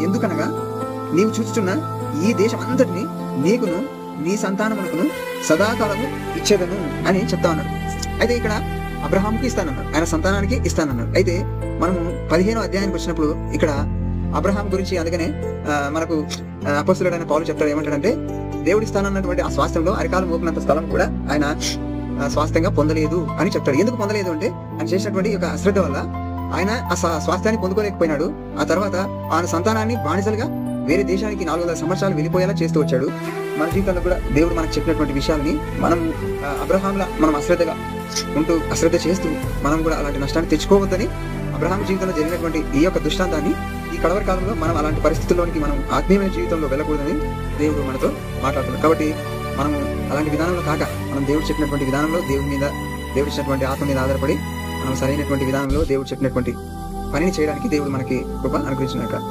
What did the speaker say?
ఎందుకనగా నీవు చూస్తున్న ఈ దేశం అంతటిని నీకును నీ సంతానమునకును సదాకాలము ఇచ్చేదను అని చెప్తా ఉన్నాడు. అయితే ఇక్కడ అబ్రహాంకి ఇస్తానన్నాడు, ఆయన సంతానానికి ఇస్తానన్నాడు. అయితే మనము 15వ అధ్యాయానికి వచ్చినప్పుడు ఇక్కడ అబ్రహాం గురించి అందుకనే మనకు అపొస్తలుడైన పౌలు చెప్తాడు, ఏమంటాడంటే దేవుడు ఇస్తానన్నటువంటి ఆ స్వాస్థ్యంలో అరికాలు మోపినంత స్థలం కూడా ఆయన స్వాస్థ్యంగా పొందలేదు అని చెప్తాడు. ఎందుకు పొందలేదు అంటే ఆయన చేసినటువంటి ఒక అశ్రద్ధ వల్ల ఆయన ఆ స్వాస్థ్యాన్ని పొందుకోలేకపోయినాడు. ఆ తర్వాత ఆయన సంతానాన్ని బానిసలుగా వేరే దేశానికి 400 సంవత్సరాలు వెళ్ళిపోయేలా చేస్తూ వచ్చాడు. మన జీవితంలో కూడా దేవుడు మనకు చెప్పినటువంటి విషయాలని మనం అబ్రహాంలా మనం అశ్రద్ధ చేస్తూ మనం కూడా అలాంటి నష్టాన్ని తెచ్చుకోవద్దని అబ్రహాం జీవితంలో జరిగినటువంటి ఈ యొక్క దృష్టాంతాన్ని ఈ కడవరి కాలంలో మనం అలాంటి పరిస్థితుల్లోనికి మనం ఆత్మీయమైన జీవితంలో వెళ్ళకూడదని దేవుడు మనతో మాట్లాడుతున్నాడు. కాబట్టి మనం అలాంటి విధానంలో కాక మనం దేవుడు చెప్పినటువంటి విధానంలో దేవుడు ఇచ్చినటువంటి ఆత్మ మీద ఆధారపడి మనం సరైనటువంటి విధానంలో దేవుడు చెప్పినటువంటి పనిని చేయడానికి దేవుడు మనకి కృప అనుగ్రహించుగాక.